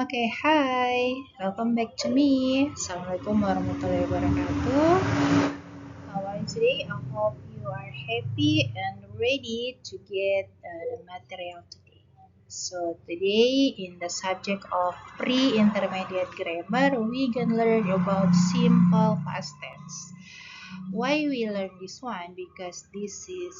Okay, hi. Welcome back to me. Assalamualaikum warahmatullahi wabarakatuh. How are you today? I hope you are happy and ready to get the material today. So today in the subject of pre-intermediate grammar, we can learn about simple past tense. Why we learn this one? Because this is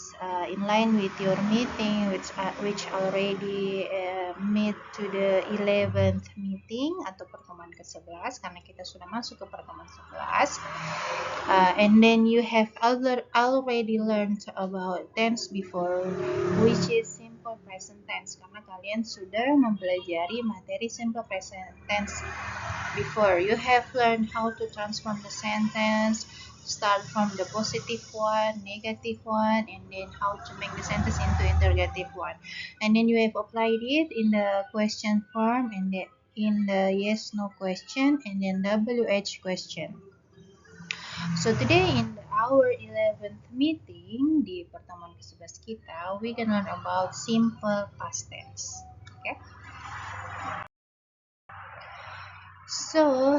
in line with your meeting, which already meet to the 11th meeting atau pertemuan ke-11, karena kita sudah masuk ke pertemuan 11. And then you have already learned about tense before, which is simple present tense, karena kalian sudah mempelajari materi simple present tense before. You have learned how to transform the sentence, start from the positive one, negative one, and then how to make the sentence into interrogative one. And then you have applied it in the question form and in the yes no question and then WH question. So today in our 11th meeting di pertemuan ke-11 kita, we can learn about simple past tense. Okay? So,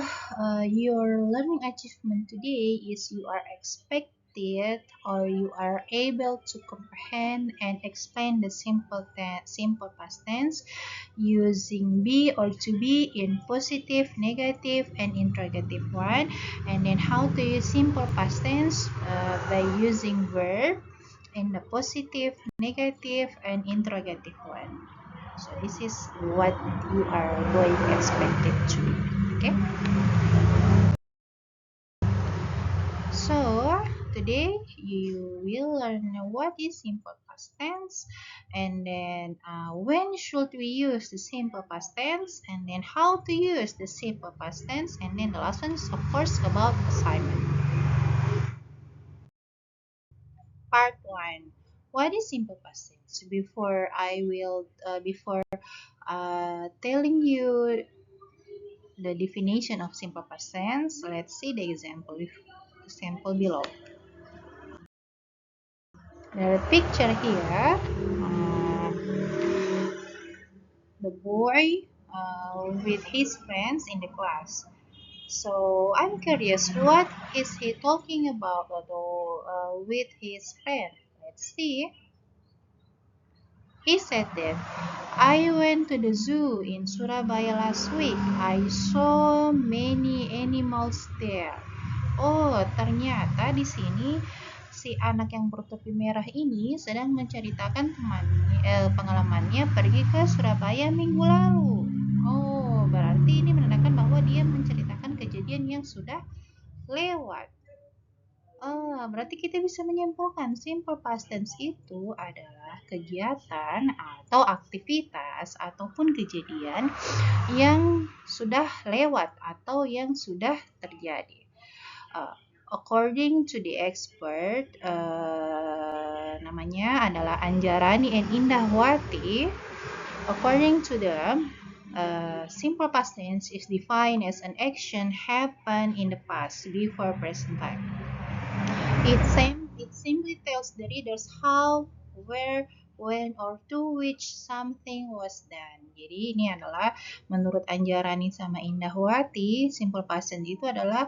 your learning achievement today is you are expected or you are able to comprehend and explain the simple past tense using be or to be in positive, negative, and interrogative one. And then how to use simple past tense by using verb in the positive, negative, and interrogative one. So this is what you are going expected to. Okay. So today you will learn what is simple past tense, and then when should we use the simple past tense, and then how to use the simple past tense, and then the lessons, of course, about assignment. Part 1. What is simple past tense? Before telling you the definition of simple past tense, let's see the example below. The picture here, the boy with his friends in the class. So I'm curious, what is he talking about with his friend? Let's see. He said that I went to the zoo in Surabaya last week. I saw many animals there. Oh, ternyata di sini si anak yang bertopi merah ini sedang menceritakan pengalamannya pergi ke Surabaya minggu lalu. Oh, berarti ini menandakan bahwa dia menceritakan kejadian yang sudah lewat. Berarti kita bisa menyimpulkan simple past tense itu adalah kegiatan atau aktivitas ataupun kejadian yang sudah lewat atau yang sudah terjadi. According to the expert, namanya adalah Anjarani and Indahwati. According to them, simple past tense is defined as an action happened in the past before present time. It simply tells the readers how, where, when, or to which something was done. Jadi ini adalah menurut Anjarani sama Indahwati, simple past tense itu adalah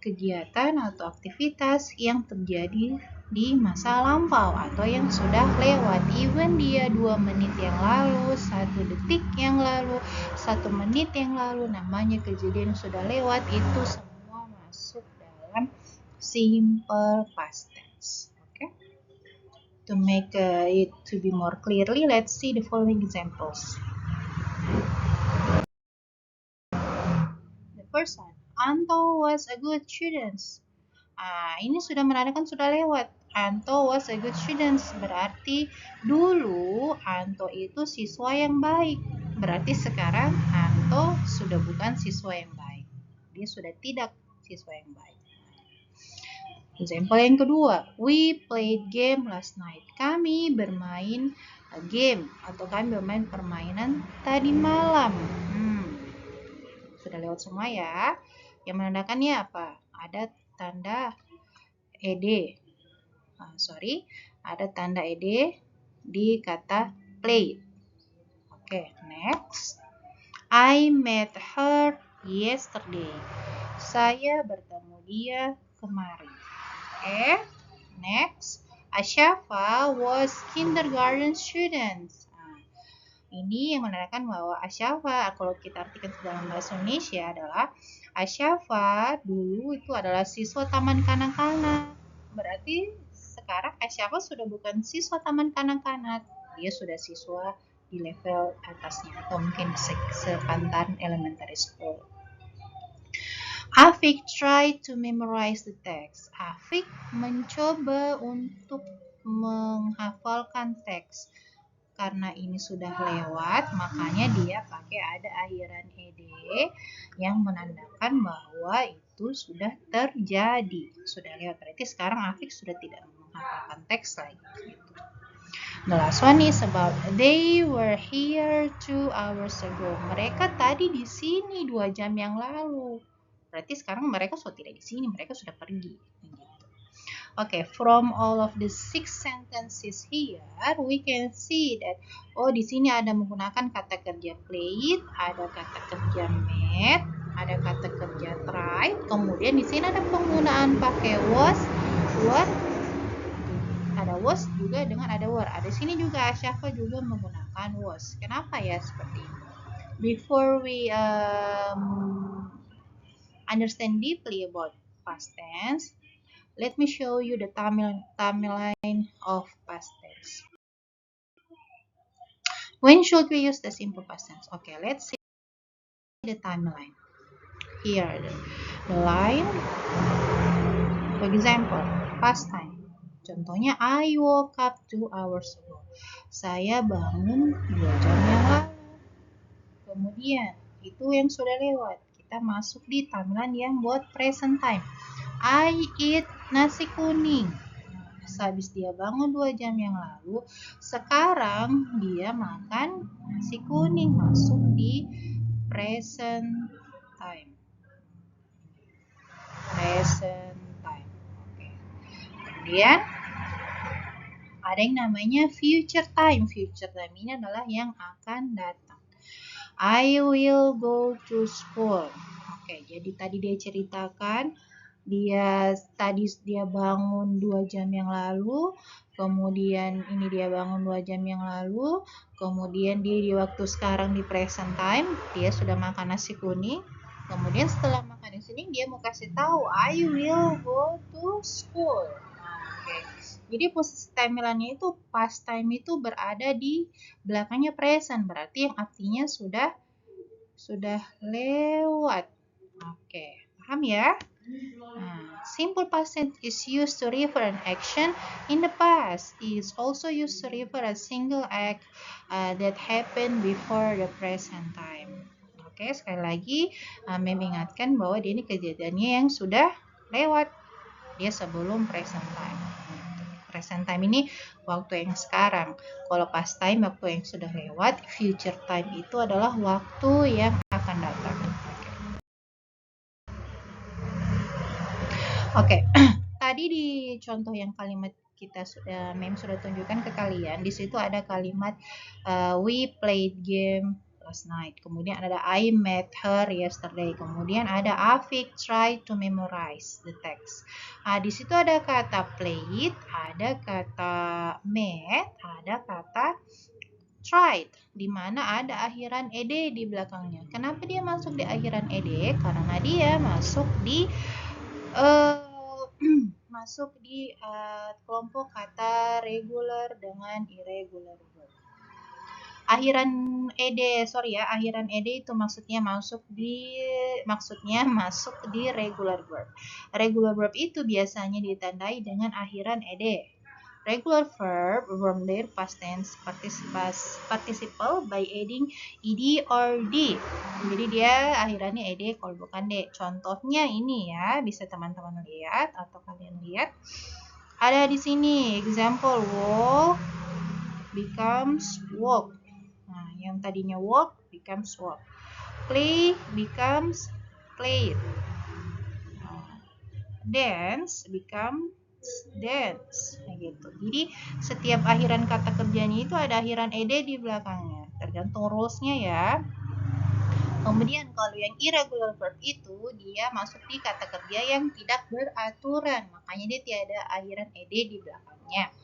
kegiatan atau aktivitas yang terjadi di masa lampau atau yang sudah lewat. Even dia 2 menit yang lalu, 1 detik yang lalu, 1 menit yang lalu, namanya kejadian yang sudah lewat, itu semua masuk dalam simple past tense. Okay. To make it to be more clearly, let's see the following examples. The first one, Anto was a good student. Ini sudah menandakan sudah lewat. Anto was a good student, berarti dulu Anto itu siswa yang baik. Berarti sekarang Anto sudah bukan siswa yang baik. Dia sudah tidak siswa yang baik. Example yang kedua, we played game last night. Kami bermain game atau kami bermain permainan tadi malam. Sudah lewat semua ya. Yang menandakannya apa? Ada tanda ed. Ada tanda ed di kata played. Oke, next. I met her yesterday. Saya bertemu dia kemarin. Okay, next. Ashafa was kindergarten student. Nah, ini yang menandakan bahwa Ashafa, kalau kita artikan dalam bahasa Indonesia adalah Ashafa dulu itu adalah siswa taman kanak-kanak. Berarti sekarang Ashafa sudah bukan siswa taman kanak-kanak, dia sudah siswa di level atasnya atau mungkin sepantaran elementary school. Afik tried to memorize the text. Afik mencoba untuk menghafalkan teks. Karena ini sudah lewat, makanya dia pakai ada akhiran ed yang menandakan bahwa itu sudah terjadi, sudah lewat. Berarti sekarang Afik sudah tidak menghafalkan teks lagi. The last one is about they were here 2 hours ago. Mereka tadi di sini 2 jam yang lalu. Berarti sekarang mereka sudah tidak di sini, mereka sudah pergi. Okay, from all of the 6 sentences here, we can see that di sini ada menggunakan kata kerja played, ada kata kerja met, ada kata kerja tried, kemudian di sini ada penggunaan pakai was, were, ada was juga dengan ada were. Ada sini juga Ashafa juga menggunakan was. Kenapa ya seperti ini? Before we understand deeply about past tense, let me show you the timeline of past tense. When should we use the simple past tense? Okay, let's see the timeline. Here, the line. For example, past time. Contohnya, I woke up 2 hours ago. Saya bangun 2 jam yang lalu. Kemudian, itu yang sudah lewat. Kita masuk di timeline yang buat present time. I eat nasi kuning. Sehabis dia bangun 2 jam yang lalu, sekarang dia makan nasi kuning, masuk di present time. Present time. Oke. Kemudian ada yang namanya future time. Future time ini adalah yang akan datang. I will go to school. Oke, jadi tadi dia ceritakan dia bangun 2 jam yang lalu, kemudian ini dia bangun 2 jam yang lalu, kemudian dia di waktu sekarang di present time dia sudah makan nasi kuning, kemudian setelah makan nasi kuning dia mau kasih tahu I will go to school. Oke. Jadi posisi timeline-nya itu past time itu berada di belakangnya present, berarti yang artinya sudah lewat. Oke, paham ya? Simple past tense is used to refer an action in the past. It is also used to refer a single act that happened before the present time. Oke, sekali lagi Mem ingatkan bahwa ini kejadiannya yang sudah lewat. Dia sebelum present time. Present time ini waktu yang sekarang. Kalau past time waktu yang sudah lewat. Future time itu adalah waktu yang akan datang. Oke, tadi di contoh yang kalimat kita Mem sudah tunjukkan ke kalian. Di situ ada kalimat we played game last night. Kemudian ada I met her yesterday. Kemudian ada Afik tried to memorize the text. Di situ ada kata played, ada kata met, ada kata tried, di mana ada akhiran ed di belakangnya. Kenapa dia masuk di akhiran ed? Karena dia masuk di kelompok kata regular dengan irregular verb. Akhiran ed itu maksudnya masuk di regular verb. Regular verb itu biasanya ditandai dengan akhiran ed. Regular verb from their past tense participle by adding ed or d. Jadi dia akhirannya ed kalau bukan d. Contohnya ini ya, bisa teman-teman lihat atau kalian lihat. Ada di sini example walk becomes walk. Nah, yang tadinya walk becomes walk. Play becomes played. Dance becomes dance, gitu. Jadi setiap akhiran kata kerjanya itu ada akhiran ed di belakangnya, tergantung rules-nya ya. Kemudian kalau yang irregular verb itu dia masuk di kata kerja yang tidak beraturan, makanya dia tiada akhiran ed di belakangnya.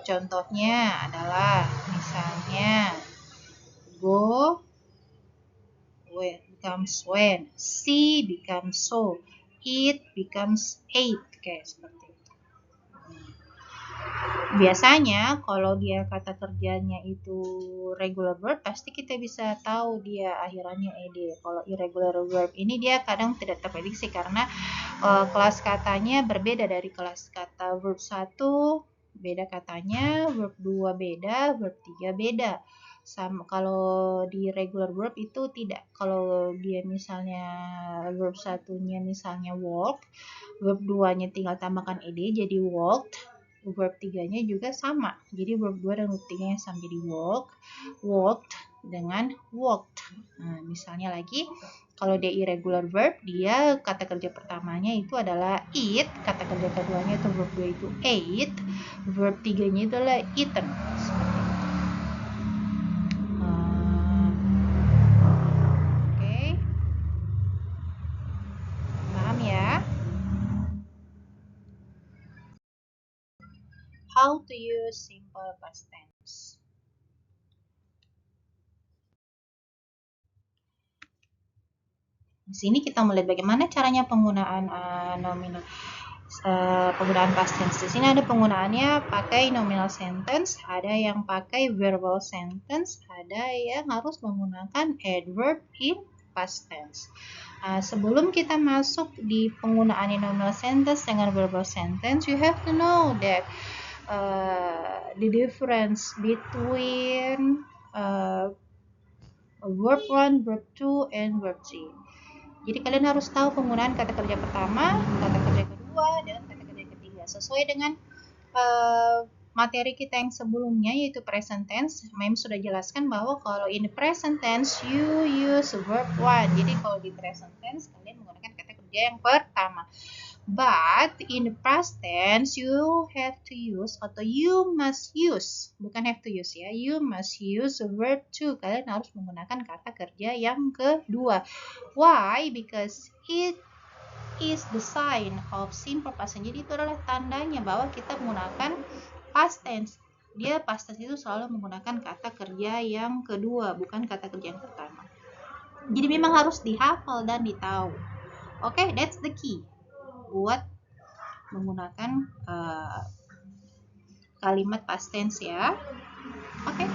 Contohnya adalah misalnya go becomes when, see becomes so, eat becomes ate, kayak seperti itu. Biasanya kalau dia kata kerjanya itu regular verb, pasti kita bisa tahu dia akhirannya ed. Kalau irregular verb ini dia kadang tidak terprediksi karena kelas katanya berbeda dari kelas kata verb 1 beda katanya, verb 2 beda, verb 3 beda. Sama kalau di regular verb itu tidak. Kalau dia misalnya verb satunya misalnya walk, verb 2-nya tinggal tambahkan ed jadi walked. Verb 3-nya juga sama. Jadi verb 2 dan verb 3-nya sama jadi walked dengan walked. Nah, misalnya lagi kalau dia irregular verb, dia kata kerja pertamanya itu adalah eat, kata kerja keduanya itu verb 2 itu ate, verb 3-nya itu adalah eaten. Oke. Paham ya? How to use simple past tense. Di sini kita melihat bagaimana caranya penggunaan nominal penggunaan past tense. Di sini ada penggunaannya pakai nominal sentence, ada yang pakai verbal sentence, ada yang harus menggunakan adverb in past tense. Sebelum kita masuk di penggunaan nominal sentence dengan verbal sentence, you have to know that the difference between verb 1, verb 2, and verb 3. Jadi kalian harus tahu penggunaan kata kerja pertama, kata kerja kedua, dan kata kerja ketiga. Sesuai dengan materi kita yang sebelumnya yaitu present tense, Mem sudah jelaskan bahwa kalau in the present tense you use verb 1. Jadi kalau di present tense kalian menggunakan kata kerja yang pertama. But in the past tense you have to use atau you must use, bukan have to use ya, you must use verb 2. Kalian harus menggunakan kata kerja yang kedua. Why? Because it is the sign of simple past tense. Jadi itu adalah tandanya bahwa kita menggunakan past tense. Dia past tense itu selalu menggunakan kata kerja yang kedua, bukan kata kerja yang pertama. Jadi memang harus dihafal dan ditahu. Oke, that's the key buat menggunakan kalimat past tense ya. Oke,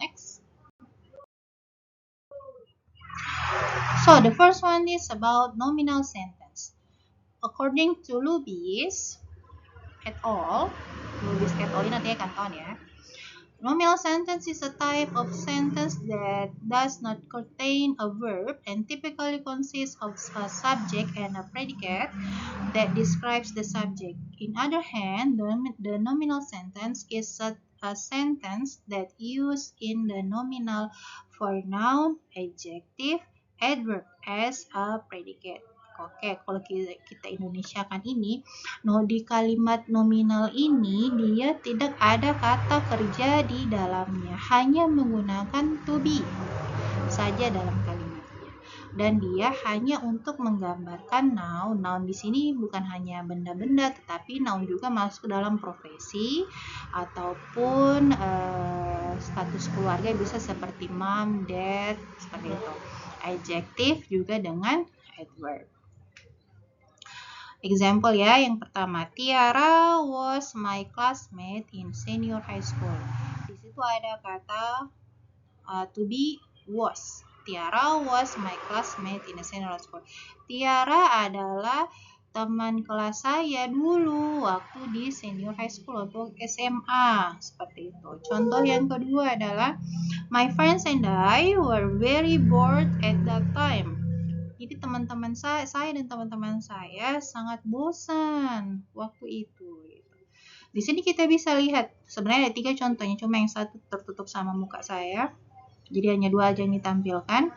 next. So the first one is about nominal sentence. According to Lubis et al. Lubis et al. Ini nanti kawan ya. Nominal sentence is a type of sentence that does not contain a verb and typically consists of a subject and a predicate that describes the subject. In other hand, the nominal sentence is a sentence that uses in the nominal for noun, adjective, adverb as a predicate. Oke, kalau kita Indonesiakan ini, di kalimat nominal ini dia tidak ada kata kerja di dalamnya, hanya menggunakan to be saja dalam kalimatnya. Dan dia hanya untuk menggambarkan noun. Noun di sini bukan hanya benda-benda, tetapi noun juga masuk dalam profesi ataupun status keluarga, bisa seperti mom, dad, seperti itu. Adjective juga dengan adverb. Example ya, yang pertama, Tiara was my classmate in senior high school. Di situ ada kata to be was. Tiara was my classmate in senior high school. Tiara adalah teman kelas saya dulu waktu di senior high school atau SMA, seperti itu. Contoh yang kedua adalah my friends and I were very bored at that time. Jadi teman-teman saya dan teman-teman saya sangat bosan waktu itu. Di sini kita bisa lihat sebenarnya ada 3 contohnya, cuma yang satu tertutup sama muka saya. Jadi hanya 2 aja yang ditampilkan.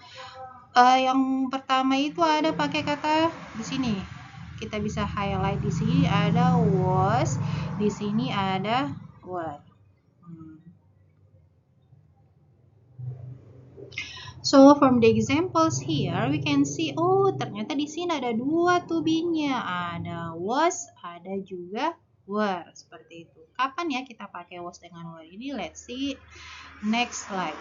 Yang pertama itu ada pakai kata di sini. Kita bisa highlight di sini ada was, di sini ada were. So from the examples here, we can see, oh ternyata di sini ada dua to be-nya, ada was, ada juga were, seperti itu. Kapan ya kita pakai was dengan were ini? Let's see next slide.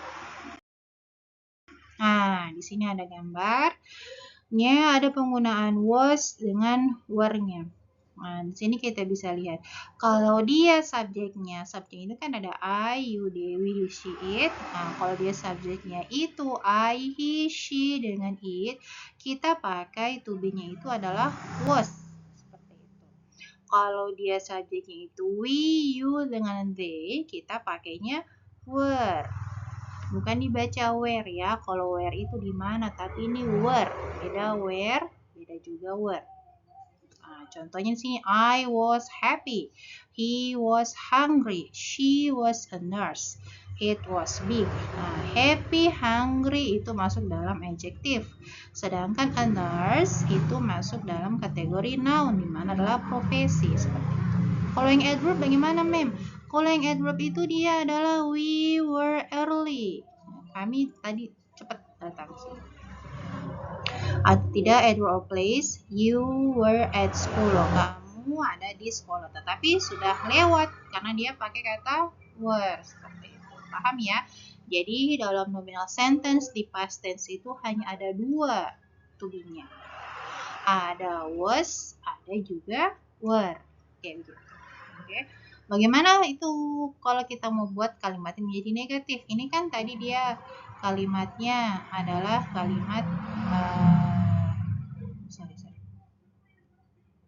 Nah, di sini ada gambarnya, ada penggunaan was dengan were-nya. Nah, di sini kita bisa lihat kalau dia subjeknya itu kan ada I, you, they, we, you, she, it. Nah, kalau dia subjeknya itu I, he, she dengan it, kita pakai to be-nya itu adalah was. Seperti itu. Kalau dia subjeknya itu we, you dengan they, kita pakainya were. Bukan dibaca were ya. Kalau were itu di mana, tapi ini were. Beda were, beda juga were. Nah, contohnya di sini I was happy, he was hungry, she was a nurse, it was big. Nah, happy, hungry itu masuk dalam adjektif. Sedangkan a nurse itu masuk dalam kategori noun, di mana adalah profesi seperti itu. Kalau yang adverb bagaimana, Mem? Kalau yang adverb itu dia adalah we were early. Kami tadi cepat datang sini. Atau tidak adverb of place, you were at school. Kamu ada di sekolah, tetapi sudah lewat karena dia pakai kata were. Seperti itu. Paham ya? Jadi dalam nominal sentence di past tense itu hanya ada dua to be-nya. Ada was, ada juga were. Kayak begitu. Oke. Bagaimana itu kalau kita mau buat kalimat ini menjadi negatif? Ini kan tadi dia kalimatnya adalah kalimat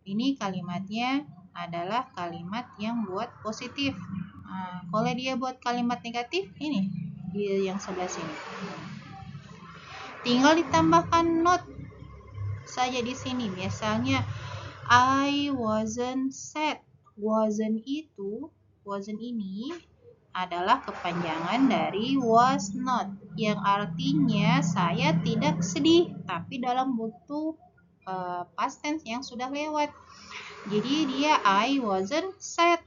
ini kalimatnya adalah kalimat yang buat positif. Nah, kalau dia buat kalimat negatif, ini dia yang sebelah sini. Tinggal ditambahkan not saja di sini. Misalnya I wasn't sad. Wasn't ini adalah kepanjangan dari was not, yang artinya saya tidak sedih, tapi dalam bentuk past tense yang sudah lewat. Jadi dia I wasn't sad.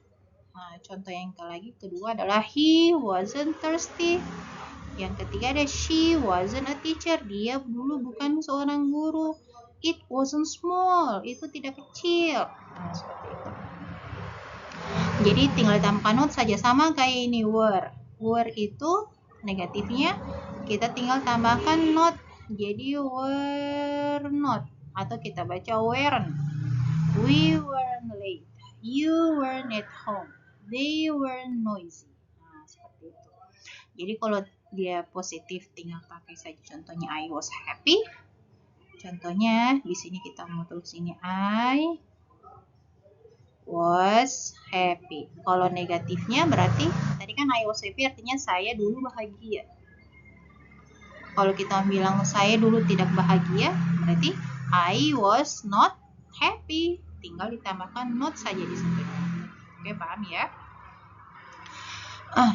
Nah, contoh yang kedua adalah he wasn't thirsty. Yang ketiga ada she wasn't a teacher. Dia dulu bukan seorang guru. It wasn't small. Itu tidak kecil. Nah, seperti itu. Jadi tinggal tambahkan not saja, sama kayak ini were. Were itu negatifnya kita tinggal tambahkan not. Jadi were not, atau kita baca weren't. We weren't late. You weren't at home. They weren't noisy. Nah, seperti itu. Jadi kalau dia positif tinggal pakai saja contohnya I was happy. Contohnya di sini kita mau tulis ini I was happy. Kalau negatifnya berarti tadi kan I was happy artinya saya dulu bahagia. Kalau kita bilang saya dulu tidak bahagia, berarti I was not happy. Tinggal ditambahkan not saja di situ. Oke, paham ya?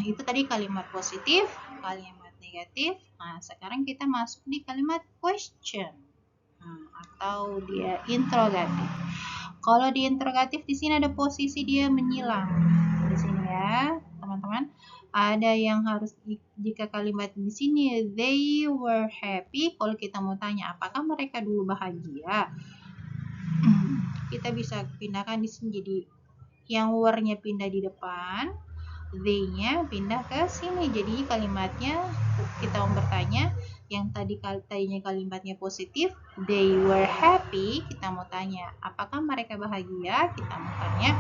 Itu tadi kalimat positif, kalimat negatif. Nah, sekarang kita masuk di kalimat question. Atau dia interrogatif. Kalau di interrogatif di sini ada posisi dia menyilang. Di sini ya, teman-teman. Ada yang harus jika kalimat di sini they were happy, kalau kita mau tanya apakah mereka dulu bahagia, kita bisa pindahkan di sini jadi yang were-nya pindah di depan, they-nya pindah ke sini. Jadi kalimatnya kita mau bertanya yang tadinya kalimatnya positif, they were happy, kita mau tanya apakah mereka bahagia, kita mau tanya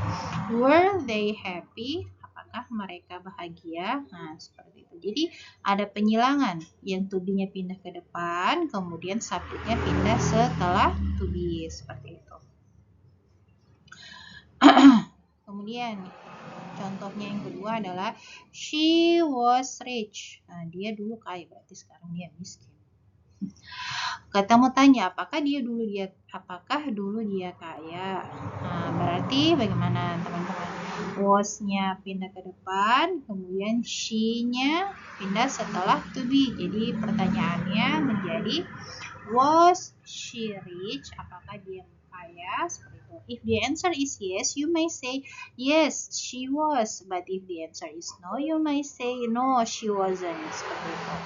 were they happy, apakah mereka bahagia. Nah, seperti itu. Jadi ada penyilangan, yang to be-nya pindah ke depan, kemudian subjeknya pindah setelah to be, seperti itu. Kemudian contohnya yang kedua adalah she was rich. Nah, dia dulu kaya, berarti sekarang dia miskin. Kita mau tanya apakah dulu dia kaya. Nah, berarti bagaimana teman-teman? Was-nya pindah ke depan, kemudian she-nya pindah setelah to be. Jadi pertanyaannya menjadi was she rich? Apakah dia kaya? Seperti itu. If the answer is yes, you may say yes, she was. But if the answer is no, you may say no, she wasn't. Seperti itu.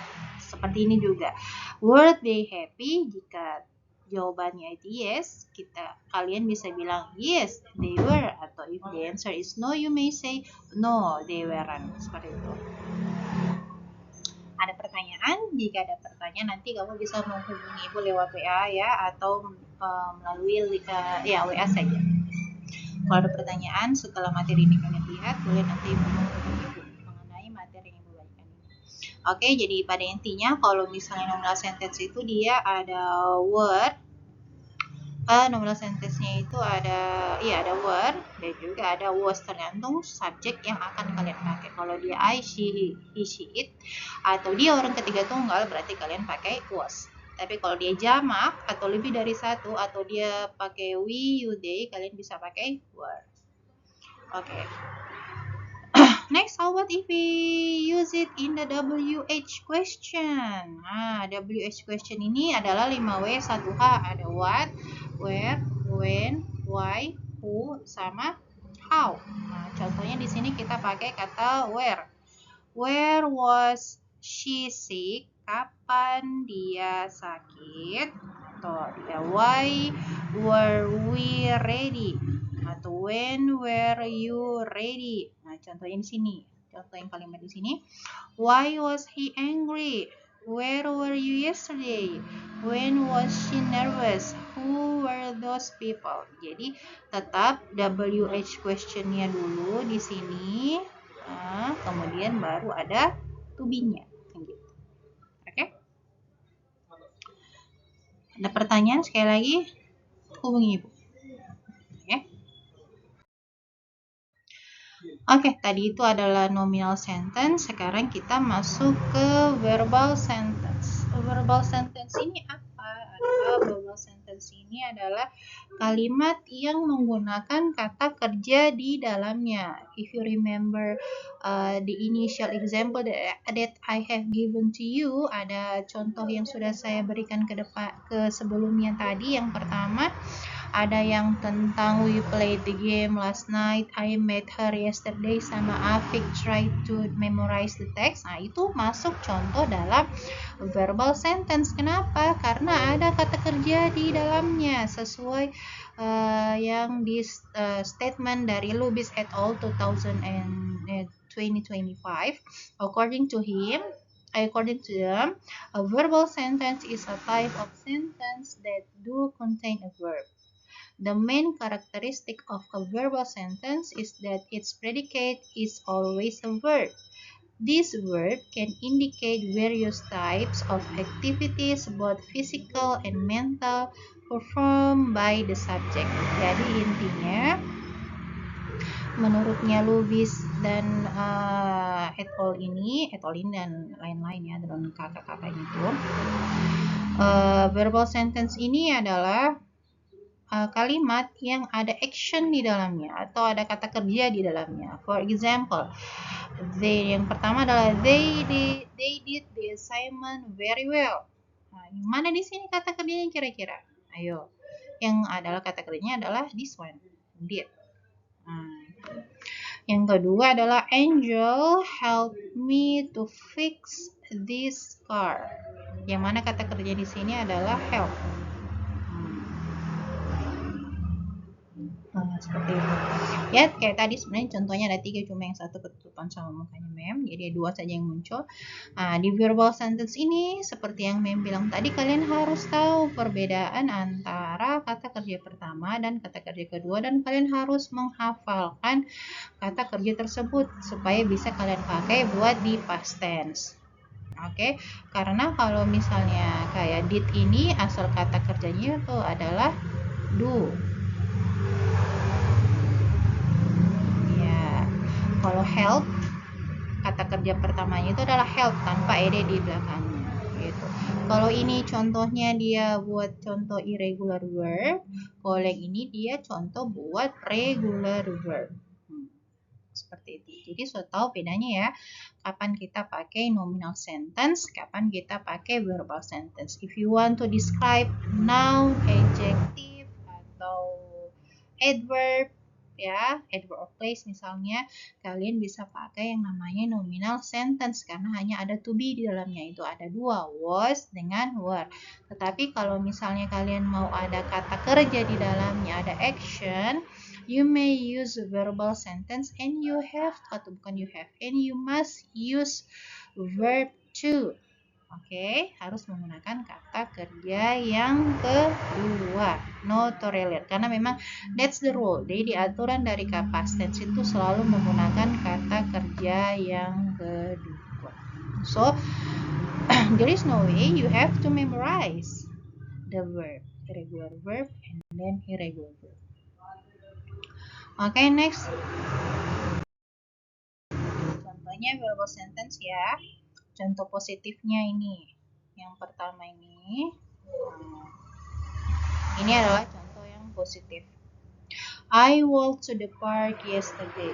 seperti ini juga. Were they happy? Jika jawabannya itu yes, kalian bisa bilang yes, they were. Atau if the answer is no, you may say no, they weren't. Seperti itu. Ada pertanyaan? Jika ada pertanyaan nanti kamu bisa menghubungi ibu lewat WA ya, atau melalui WA saja. Kalau ada pertanyaan setelah materi ini kalian lihat, boleh nanti menghubungi ibu mengenai materi yang ibu berikan ini. Oke, jadi pada intinya kalau misalnya nominal sentence itu dia ada word, nominal sentence-nya itu ada word dan juga ada was, tergantung subjek yang akan kalian pakai. Kalau dia I, she, he, she, it, atau dia orang ketiga tunggal, berarti kalian pakai was. Tapi kalau dia jamak atau lebih dari satu, atau dia pakai we, you, they, kalian bisa pakai were. Oke. Next, how about if we use it in the WH question? WH question ini adalah 5W, 1H. Ada what, where, when, why, who, sama how. Contohnya di sini kita pakai kata where. Where was she sick? Kapan dia sakit? Atau why were we ready? Atau when were you ready? Contohnya di sini. Contoh yang kalimat di sini. Why was he angry? Where were you yesterday? When was she nervous? Who were those people? Jadi tetap WH questionnya dulu di sini. Kemudian baru ada to be-nya. Gitu. Oke? Ada pertanyaan sekali lagi? Hubungi ibu. Oke, tadi itu adalah nominal sentence. Sekarang kita masuk ke verbal sentence. Verbal sentence ini apa? Verbal sentence ini adalah kalimat yang menggunakan kata kerja di dalamnya. If you remember the initial example that I have given to you, ada contoh yang sudah saya berikan ke sebelumnya tadi. Yang pertama, ada yang tentang we played the game last night, I met her yesterday, sama Afik tried to memorize the text. Itu masuk contoh dalam verbal sentence. Kenapa? Karena ada kata kerja di dalamnya sesuai yang di statement dari Lubis et al. 2025. According to them, a verbal sentence is a type of sentence that do contain a verb. The main characteristic of a verbal sentence is that its predicate is always a verb. This verb can indicate various types of activities, both physical and mental, performed by the subject. Jadi intinya, menurutnya Lubis dan et al. ini dan lain-lain ya, dan kakak-kakak itu, verbal sentence ini adalah kalimat yang ada action di dalamnya atau ada kata kerja di dalamnya. For example, yang pertama adalah they did the assignment very well. Yang mana di sini kata kerjanya kira-kira? Ayo. Yang adalah kata kerjanya adalah this one, did. Yang kedua adalah Angel help me to fix this car. Yang mana kata kerja di sini adalah help. Seperti itu ya, kayak tadi sebenarnya contohnya ada 3, cuma yang satu ketutupan sama mukanya mem, jadi 2 saja yang muncul. Di verbal sentence ini seperti yang mem bilang tadi, kalian harus tahu perbedaan antara kata kerja pertama dan kata kerja kedua, dan kalian harus menghafalkan kata kerja tersebut supaya bisa kalian pakai buat di past tense. Oke, karena kalau misalnya kayak did ini asal kata kerjanya itu adalah do. Kalau help, kata kerja pertamanya itu adalah help tanpa ed di belakangnya gitu. Kalau ini contohnya dia buat contoh irregular verb, kalau yang ini dia contoh buat regular verb. Seperti itu. Jadi so tahu bedanya ya, kapan kita pakai nominal sentence, kapan kita pakai verbal sentence. If you want to describe noun, adjective, atau adverb, ya, adverb of place misalnya, kalian bisa pakai yang namanya nominal sentence karena hanya ada to be di dalamnya, itu ada dua, was dengan were. Tetapi kalau misalnya kalian mau ada kata kerja di dalamnya, ada action, you may use verbal sentence and you have, atau bukan you have, and you must use verb to. Oke, harus menggunakan kata kerja yang kedua, not to relate. Karena memang that's the rule. Jadi di aturan dari past tense itu selalu menggunakan kata kerja yang kedua. So, there is no way you have to memorize the verb, irregular verb, and then irregular verb. Oke, next. Contohnya verbal sentence ya. Contoh positifnya ini. Yang pertama ini. Ini adalah contoh yang positif. I walked to the park yesterday.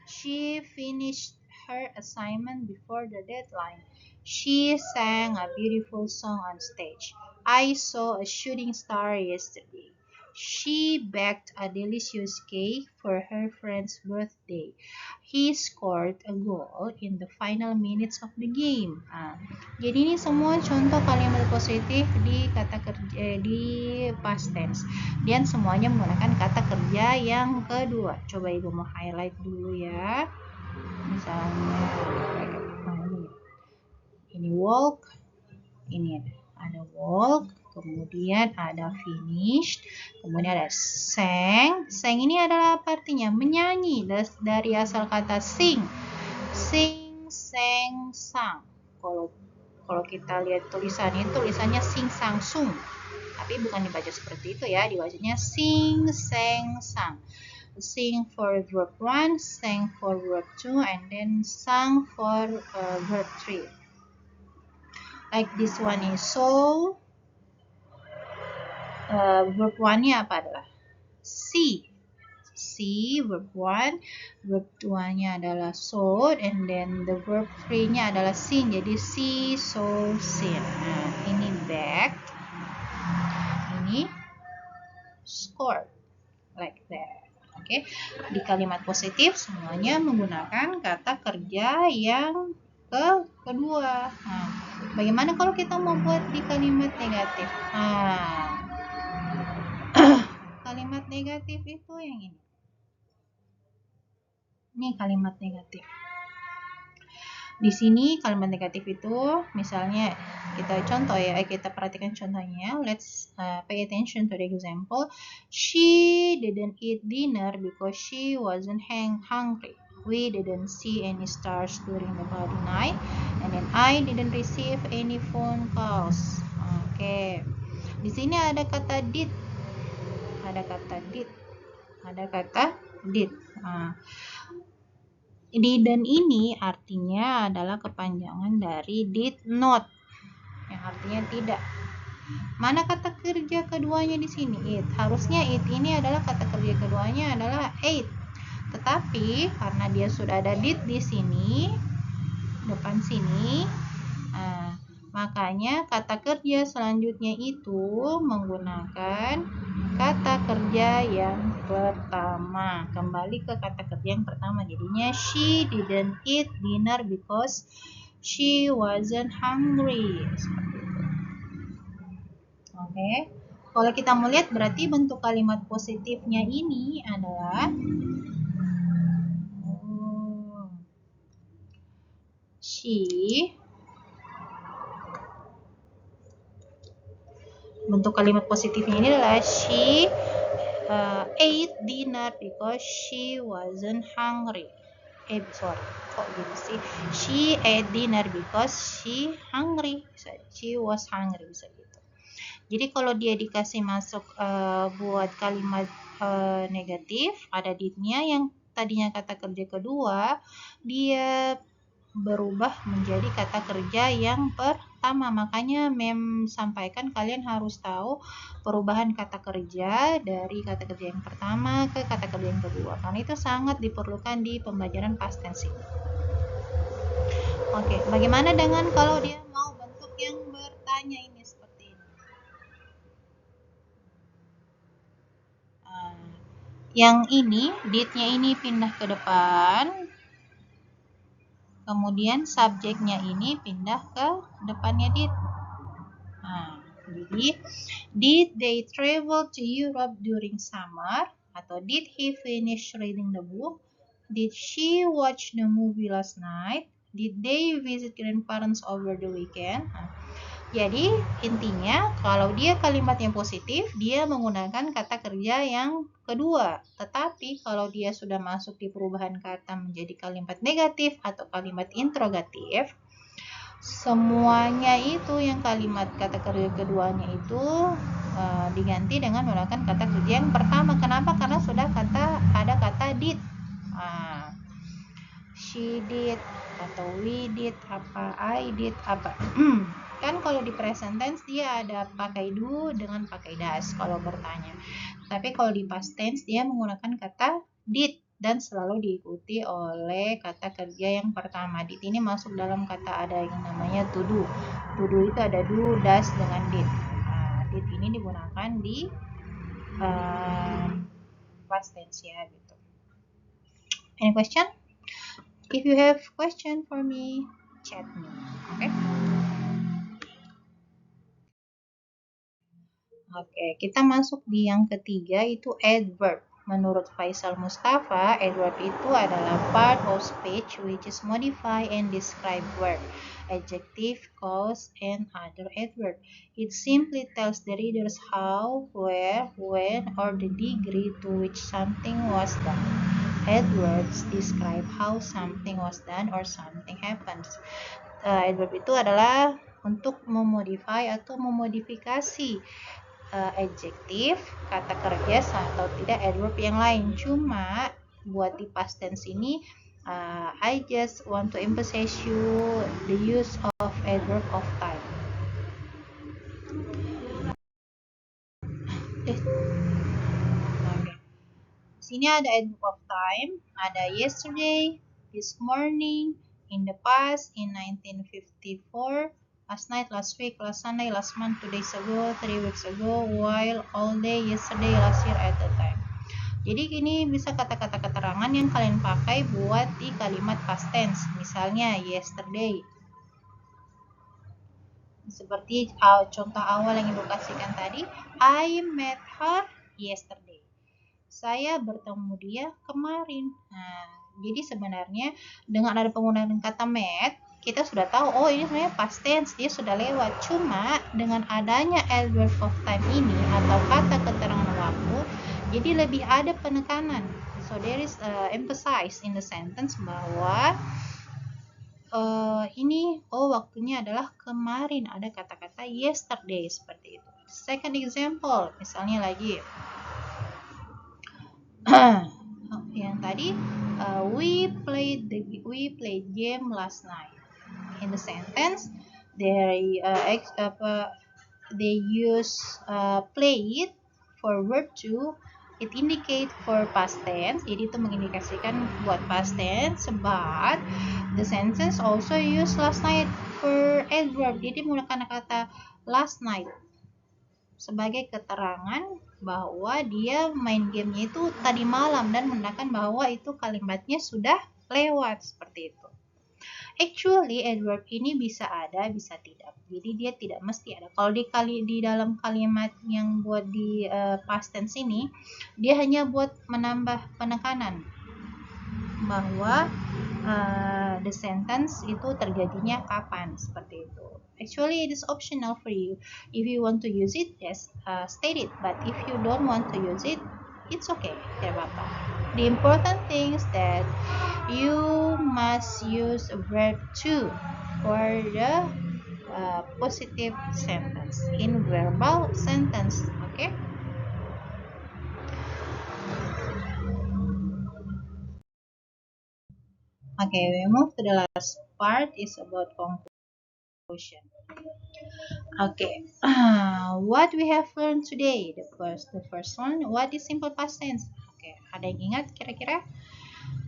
She finished her assignment before the deadline. She sang a beautiful song on stage. I saw a shooting star yesterday. She baked a delicious cake for her friend's birthday. He scored a goal in the final minutes of the game. Jadi ini semua contoh kalimat positif di kata kerja di past tense. Dan semuanya menggunakan kata kerja yang kedua. Coba Ibu mau highlight dulu ya. Misalnya ini walk, ini ada walk, kemudian ada finished, kemudian ada sang. Sang ini adalah apa artinya? Menyanyi, dari asal kata sing. Sing, sang, sang. Kalau kita lihat tulisannya sing, sang, sung. Tapi bukan dibaca seperti itu ya, dibacanya sing, sang, sang. Sing for verb 1, sang for verb 2, and then sang for verb 3. Like this one is so. Verb 1-nya apa adalah? See. See, verb 1. Verb 2-nya adalah so, and then the verb 3-nya adalah sing. Jadi see, so, sing. Nah, ini back. Ini score. Like that. Oke. Di kalimat positif semuanya menggunakan kata kerja yang kedua. Nah, bagaimana kalau kita mau buat di kalimat negatif? Kalimat negatif itu yang ini. Ini kalimat negatif. Di sini kalimat negatif itu misalnya kita contoh ya, kita perhatikan contohnya. Let's pay attention to the example. She didn't eat dinner because she wasn't hungry. We didn't see any stars during the cloudy night, and then I didn't receive any phone calls. Oke. Di sini ada kata did. Ada kata did. Didn't ini artinya adalah kepanjangan dari did not, yang artinya tidak. Mana kata kerja keduanya di sini? It. Harusnya it ini adalah kata kerja keduanya adalah ate. Tetapi karena dia sudah ada did di sini, depan sini, makanya kata kerja selanjutnya itu menggunakan kata kerja yang pertama. Kembali ke kata kerja yang pertama. Jadinya she didn't eat dinner because she wasn't hungry. Seperti itu. Oke. Kalau kita melihat berarti bentuk kalimat positifnya ini adalah she. Bentuk kalimat positifnya ini adalah she ate dinner because she wasn't hungry. Kok gitu sih? She ate dinner because she hungry. She was hungry, bisa gitu. Jadi kalau dia dikasih masuk buat kalimat negatif, ada didnya yang tadinya kata kerja kedua, dia berubah menjadi kata kerja yang pertama. Makanya sampaikan kalian harus tahu perubahan kata kerja dari kata kerja yang pertama ke kata kerja yang kedua, karena itu sangat diperlukan di pembelajaran past tense ini. Oke, bagaimana dengan kalau dia mau bentuk yang bertanya ini seperti ini? Yang ini, did-nya ini pindah ke depan, kemudian subjeknya ini pindah ke depannya did. Nah, jadi did they travel to Europe during summer? Atau did he finish reading the book? Did she watch the movie last night? Did they visit grandparents over the weekend? Nah, jadi intinya kalau dia kalimatnya positif, dia menggunakan kata kerja yang kedua. Tetapi kalau dia sudah masuk di perubahan kata menjadi kalimat negatif atau kalimat interrogatif, semuanya itu yang kalimat kata kerja keduanya itu diganti dengan menggunakan kata kerja yang pertama. Kenapa? Karena sudah ada kata did. She did atau we did, apa I did, apa kan kalau di present tense dia ada pakai do dengan pakai does kalau bertanya. Tapi kalau di past tense dia menggunakan kata did dan selalu diikuti oleh kata kerja yang pertama. Did ini masuk dalam kata ada yang namanya to do. To do itu ada do, does dengan did. Did ini digunakan di past tense ya gitu. Any question? If you have question for me, chat me. Okay? Oke, kita masuk di yang ketiga itu adverb. Menurut Faisal Mustafa, adverb itu adalah part of speech which is modify and describe verb, adjective, cause, and other adverb. It simply tells the readers how, where, when, or the degree to which something was done. Adverbs describe how something was done or something happens. Adverb itu adalah untuk memodify atau memodifikasi adjektif, kata kerja atau tidak adverb yang lain. Cuma buat di past tense ini I just want to emphasize you the use of adverb of time. Okay. Sini ada adverb of time, ada yesterday, this morning, in the past, in 1954, last night, last week, last Sunday, last month, 2 days ago, 3 weeks ago, while, all day, yesterday, last year, at the time. Jadi ini bisa kata-kata keterangan yang kalian pakai buat di kalimat past tense. Misalnya yesterday. Seperti contoh awal yang Ibu kasihkan tadi, I met her yesterday. Saya bertemu dia kemarin. Nah, jadi sebenarnya dengan ada penggunaan kata met, kita sudah tahu, oh ini sebenarnya past tense, dia sudah lewat. Cuma dengan adanya adverb of time ini atau kata keterangan waktu, jadi lebih ada penekanan. So there is emphasize in the sentence bahwa ini waktunya adalah kemarin, ada kata-kata yesterday seperti itu. Second example, misalnya lagi yang tadi we played game last night. In the sentence they use played for verb to, it indicate for past tense, jadi itu mengindikasikan buat past tense, but the sentence also use last night for adverb, jadi menggunakan kata last night sebagai keterangan bahwa dia main gamenya itu tadi malam dan menandakan bahwa itu kalimatnya sudah lewat seperti itu. Actually adverb ini bisa ada, bisa tidak. Jadi dia tidak mesti ada. Kalau di dalam kalimat yang buat di past tense ini, dia hanya buat menambah penekanan bahwa the sentence itu terjadinya kapan seperti itu. Actually, it is optional for you. If you want to use it, yes, state it. But if you don't want to use it, it's okay. Tidak apa-apa. The important thing is that you must use a verb to for the positive sentence in verbal sentence. Okay. Okay, we move to the last part. Is about conclusion. Okay, what we have learned today? The first one, what is simple past tense? Okay, ada yang ingat kira-kira?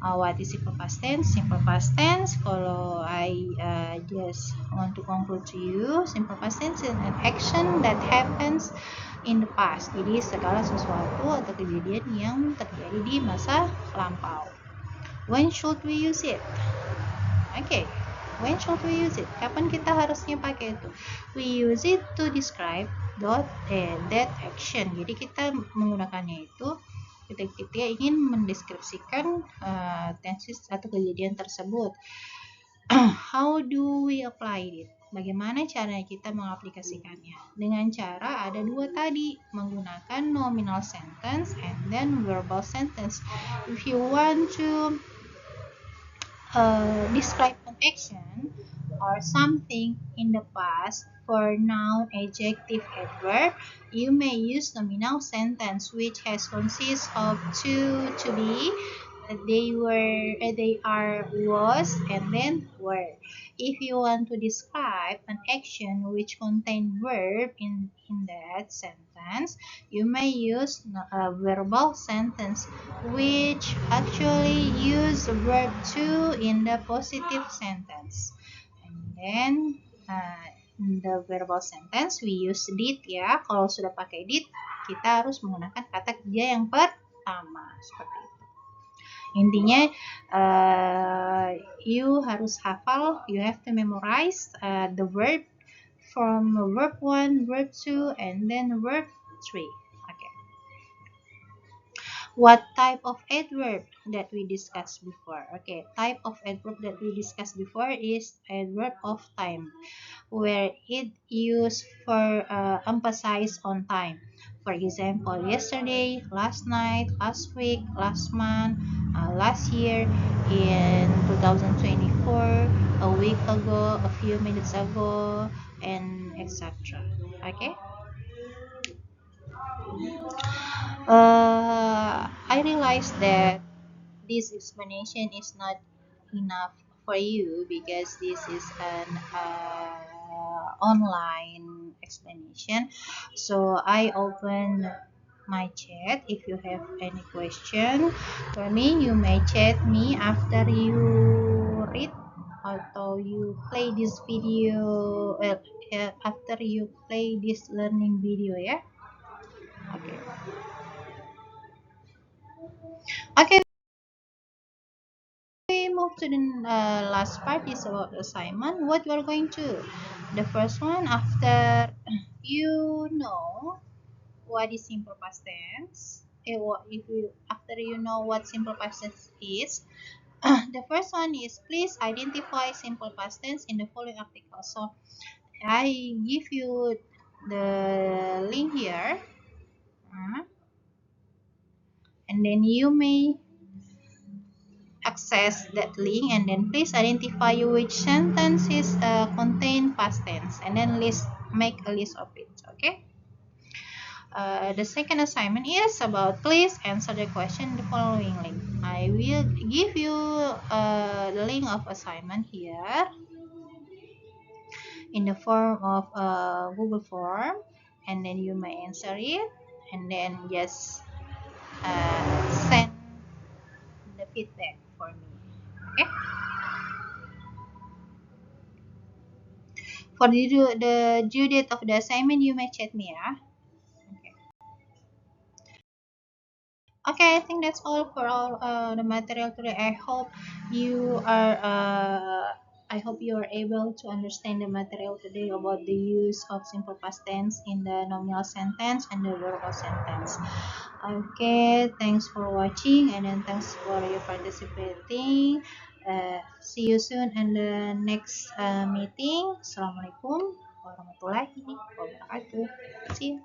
What is simple past tense? Simple past tense, kalau I just want to conclude to you, simple past tense is an action that happens in the past. Jadi segala sesuatu atau kejadian yang terjadi di masa lampau. When should we use it? Okay, when should we use it? Kapan kita harusnya pakai itu? We use it to describe that action. Jadi kita menggunakannya itu ketika kita ingin mendeskripsikan tenses atau kejadian tersebut. How do we apply it? Bagaimana cara kita mengaplikasikannya? Dengan cara ada dua tadi, menggunakan nominal sentence and then verbal sentence. If you want to describe an action or something in the past for noun, adjective, adverb, you may use nominal sentence which has consists of to be, they were, they are, was, and then were. If you want to describe an action which contain verb in that sentence, you may use a verbal sentence which actually use verb to in the positive sentence. And then in the verbal sentence we use did ya. Kalau sudah pakai did, kita harus menggunakan kata kerja yang pertama seperti itu. Intinya you harus hafal, you have to memorize the verb from verb 1, verb 2, and then verb 3. Okay. What type of adverb that we discussed before? Okay, type of adverb that we discussed before is adverb of time, where it used for emphasize on time. For example, yesterday, last night, last week, last month, last year, in 2024, a week ago, a few minutes ago, and etc. Okay. I realized that this explanation is not enough for you because this is an online explanation. So I open my chat. If you have any question for me, you may chat me after you read or you play this video, after you play this learning video, yeah. Okay. Okay, we move to the last part is about assignment. What we're going to, the first one, after you know what is simple past tense, if you after you know what simple past tense is, the first one is please identify simple past tense in the following article. So I give you the link here, and then you may access that link, and then please identify which sentences contain past tense, and then make a list of it. Okay. The second assignment is about please answer the question in the following link. I will give you the link of assignment here in the form of a Google form, and then you may answer it, and then just send the feedback for me. Okay. For the due date of the assignment, you may chat me, yeah. Okay, I think that's all for all the material today. I hope you are able to understand the material today about the use of simple past tense in the nominal sentence and the verbal sentence. Okay, thanks for watching, and then thanks for your participating. See you soon in the next meeting. Assalamualaikum warahmatullahi wabarakatuh. See you.